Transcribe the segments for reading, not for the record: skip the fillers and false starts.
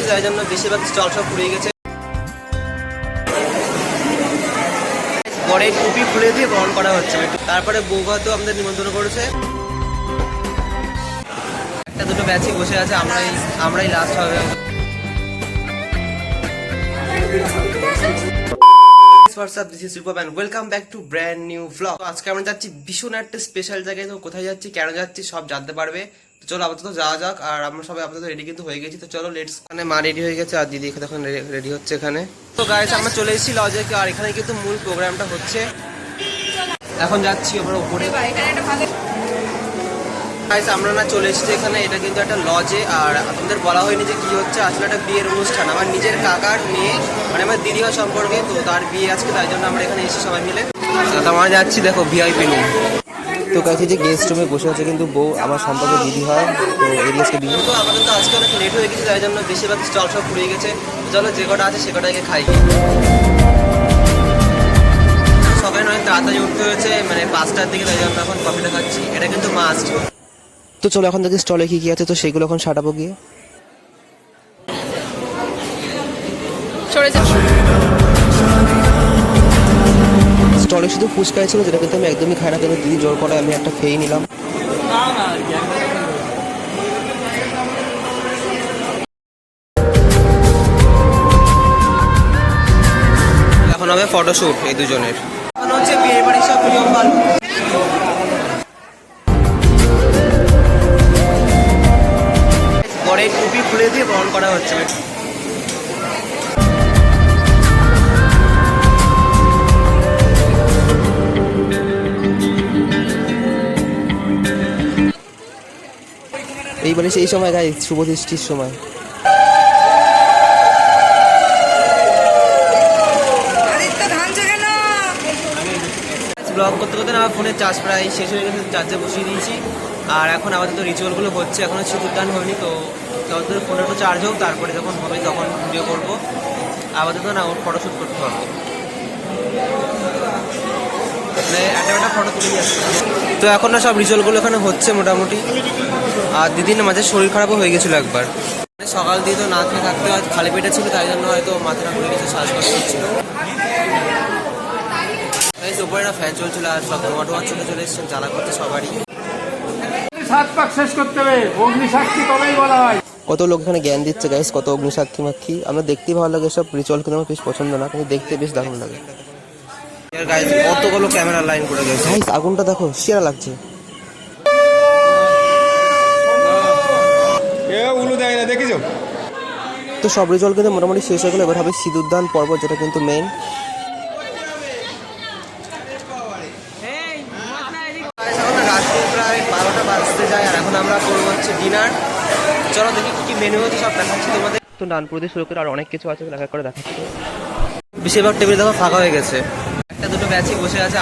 গেছি, তাই জন্য বেশিরভাগ স্টল সব পুড়ে গেছে। বরের টুপি খুলে দিয়ে বরণ করা হচ্ছে। তারপরে বৌভাত আমাদের নিমন্ত্রণ করেছে। একটা দুটো ব্যাচই বসে আছে, আমরাই লাস্ট হবে। Welcome back to brand new vlog. আজকে আমরা যাচ্ছি ভীষণ একটা স্পেশাল জায়গায়। তো কোথায় যাচ্ছি, কেন যাচ্ছি সব জানতে পারবে। তো চলো আপাতত যাওয়া যাক। আর আমরা সবাই আপাতত রেডি কিন্তু হয়ে গেছি। তো চলো লেটস। মানে মা রেডি হয়ে গেছে আর দিদি এখন রেডি হচ্ছে এখানে। তো গাইস আমরা চলে এসেছি লজে, আর এখানে কিন্তু মূল প্রোগ্রামটা হচ্ছে। এখন যাচ্ছি আমরা উপরে। গাইস আমরা না চলে এসেছি এখানে, এটা কিন্তু একটা লজে। আর আমাদের বলা হয়নি যে কি হচ্ছে, আসলে একটা বিয়ের অনুষ্ঠান। আমার নিজের কাকার মেয়ে, মানে আমার দিদি হয় সম্পর্কে, তো তার বিয়ে আজকে, তাই জন্য আমরা এখানে এসে সবাই মিলে। তো আমরা যাচ্ছি, দেখো ভিআইপি রুম। তো কাছে যে গেস্ট রুমে বসে আছে কিন্তু বউ আমার সম্পর্কে দিদি হয়, তো এরিয়াসকে বিয়ে। তো আমাদের তো আজকে অনেক লেট হয়ে গেছে, তাই জন্য বেশিরভাগ স্টল সব পুড়ে গেছে। চলো যে কটা আছে সে কটাকে খাই। সবাই অনেক তাড়াতাড়ি উঠতে হয়েছে, মানে 5টার দিকে, তাই জন্য এখন কফিটা খাচ্ছি। এটা কিন্তু মাস্ট। তো চলো এখন দেখি স্টলে কি কি আছে, তো সেগুলো এখন সাটাবো গিয়ে। স্টলে শুধু ফুচকাই ছিল, যেটা কিন্তু আমি একদমই খাই না, কিন্তু দিদি জোর করে আমি একটা খেয়ে নিলাম। এখন হবে ফটোশুট এই দুজনের। এখন হচ্ছে বিয়ে বাড়ি সব নিয়ম পালন। বরের টুপি খুলে দিয়ে বরণ করা হচ্ছে। এইবারে সেই সময় গাই শুভ দৃষ্টির সময়। ব্লগ করতে করতে আমার ফোনের চার্জ প্রায় শেষ হয়ে গেছে, চার্জে বসিয়ে দিয়েছি। আর এখন আমাদের তো রিচুয়ালগুলো হচ্ছে, এখনো সিঁদুরদান হয়নি। তো যতদূর ফোনে একটু চার্জ হোক, তারপরে যখন হবে তখন ভিডিও করবো। আপাতত না ওর ফটোশ্যুট করতে হবে, একটা ফটো তুলে যাচ্ছে। তো এখন না সব রিচুয়ালগুলো এখানে হচ্ছে মোটামুটি। আর দিদির মাঝে শরীর খারাপও হয়ে গেছিলো একবার। সকাল দিয়ে তো না খেয়ে থাকতে হয়, খালি পেটে ছিল, তাই জন্য হয়তো মাথাটা ঘুরে গেছে, শ্বাসকষ্ট হচ্ছিল। উপরে না ফ্যান চলছিল, আর সব ধোঁয়া টোয়া চলে এসছেন, জ্বালা করতে সবারই। কত লোক এখানে জ্ঞান দিচ্ছে গাইস, কত অগ্নিসাক্ষী মাক্ষী। আমরা দেখতেই ভালো লাগে সব রিচুয়াল, কিন্তু আমার বেশ পছন্দ না, কিন্তু দেখতে বেশ দারুণ লাগে। গাইস কতগুলো ক্যামেরা লাইন করে গেছে। গাইস আগুনটা দেখো, সেরা লাগছে। তো সব রিচুয়াল কিন্তু মোটামুটি শেষ হয়ে গেলো। এবার হবে সিঁদুরদান পর্ব, যেটা কিন্তু মেইন। রাত্রি প্রায় 12টা বাজতে যায়, আর এখন আমরা করবো হচ্ছে ডিনার। চলো দেখি কি কি মেনু হচ্ছে, সব দেখাচ্ছি তোমাদের। তো নানপুর দিয়ে শুরু করে আর অনেক কিছু আছে, দেখা করে দেখাচ্ছি। বেশিরভাগ টেবিল দেখো ফাঁকা হয়ে গেছে, একটা দুটো ব্যাচই বসে আছে,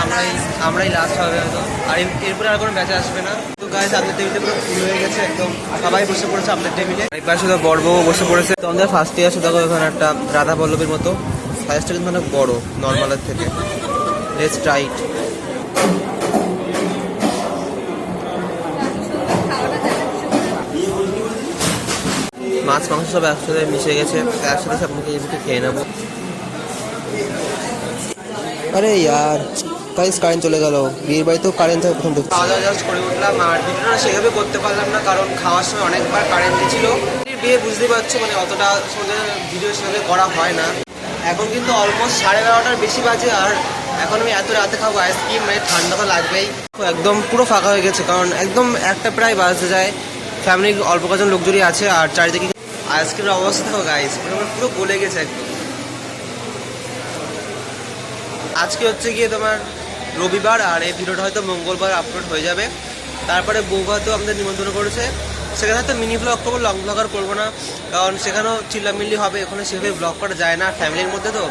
আমরাই লাস্ট হবে হয়তো। আর এরপরে আর কোনো ব্যাচে আসবে না। তো গাইস আপনাদের টেবিলটা পুরো ফুল হয়ে গেছে একদম, সবাই বসে পড়েছে আপনাদের টেবিলে। এই পাশে তো বড় বউ বসে পড়েছে। তো আমাদের ফার্স্টে আছে দেখো এখানে একটা রাধা বল্লভীর মতো, সাইজটা কিন্তু অনেক বড় নর্মালের থেকে। Let's try it. মাছ মাংস সব একসাথে মিশে গেছে, একসাথে সব মুখে খেয়ে নেবো। আরে ইয়ার গাইস কারেন্ট চলে গেল, বিয়ের বাড়িতেও কারেন্ট থাকে প্রথম থেকে। খাওয়া দাওয়া জাস্ট করে উঠলাম, আর ভিডিওটা সেভাবে করতে পারলাম না, কারণ খাওয়ার সময় অনেকবার কারেন্ট ছিল। বিয়ে বুঝতে পারছো, মানে অতটা ভিডিও সেভাবে করা হয় না। এখন কিন্তু অলমোস্ট 12:30টার বেশি বাজে, আর এখন আমি এত রাতে খাবো আইসক্রিম, মানে ঠান্ডা তো লাগবেই। একদম পুরো ফাঁকা হয়ে গেছে, কারণ একদম একটা প্রায় বাজতে যায়। ফ্যামিলির অল্প কজন লোকজনই আছে, আর চারিদিকে আইসক্রিমের অবস্থা থাকো গাইস, পুরো গলে গেছে একদম। আজকে হচ্ছে গিয়ে তোমার রবিবার, আর এই ভিডিওটা হয়তো মঙ্গলবার আপলোড হয়ে যাবে। তারপরে বৌভাতও আমাদের নিমন্ত্রণ করেছে, সেখানে হয়তো মিনি ব্লগ করবো, লং ব্লগ আর করবো না, কারণ সেখানেও চিল্লামিল্লি হবে, ওখানে সেভাবে ব্লগ করা যায় না ফ্যামিলির মধ্যে। তো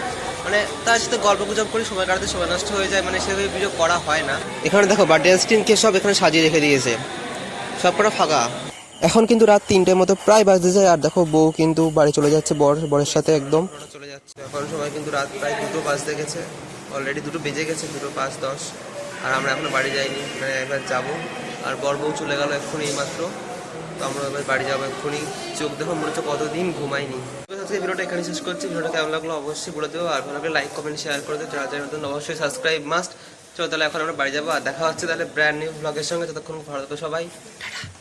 মানে তার সাথে গল্প গুজব করি, সময় কাটাতে সময় নষ্ট হয়ে যায়, মানে সেভাবে ভিডিও করা হয় না। এখানে দেখো বার্থডে আইসক্রিমকে সব এখানে সাজিয়ে রেখে দিয়েছে, সব কটা ফাঁকা। এখন কিন্তু রাত 3টের মতো প্রায় বাজতে যায়, আর দেখো বউ কিন্তু বাড়ি চলে যাচ্ছে বরের সাথে একদম চলে যাচ্ছে। এখন সময় কিন্তু রাত প্রায় 2টো বাজতে গেছে, অলরেডি 2টো বেজে গেছে, 2:05-10। আর আমরা এখনো বাড়ি যাইনি, মানে একবার যাবো। আর বর বউ চলে গেল এক্ষুনি এইমাত্র। তো আমরা এবার বাড়ি যাবো এক্ষুনি। চোখ দেখো মনে হচ্ছে কতদিন ঘুমাইনি। তো আজকে ভিডিওটা এখানে শেষ করছি। ভিডিওটা কেমন লাগলো অবশ্যই বলে দেবো, আর ভালো লাগলে লাইক কমেন্ট শেয়ার করে দেবো। যারা যারা নতুন অবশ্যই সাবস্ক্রাইব মাস্ট। চলো তাহলে এখন আমরা বাড়ি যাবো, আর দেখা হচ্ছে তাহলে ব্র্যান্ড নিউ ব্লগের সঙ্গে। ততক্ষণ ভালো থাকো সবাই, টাটা।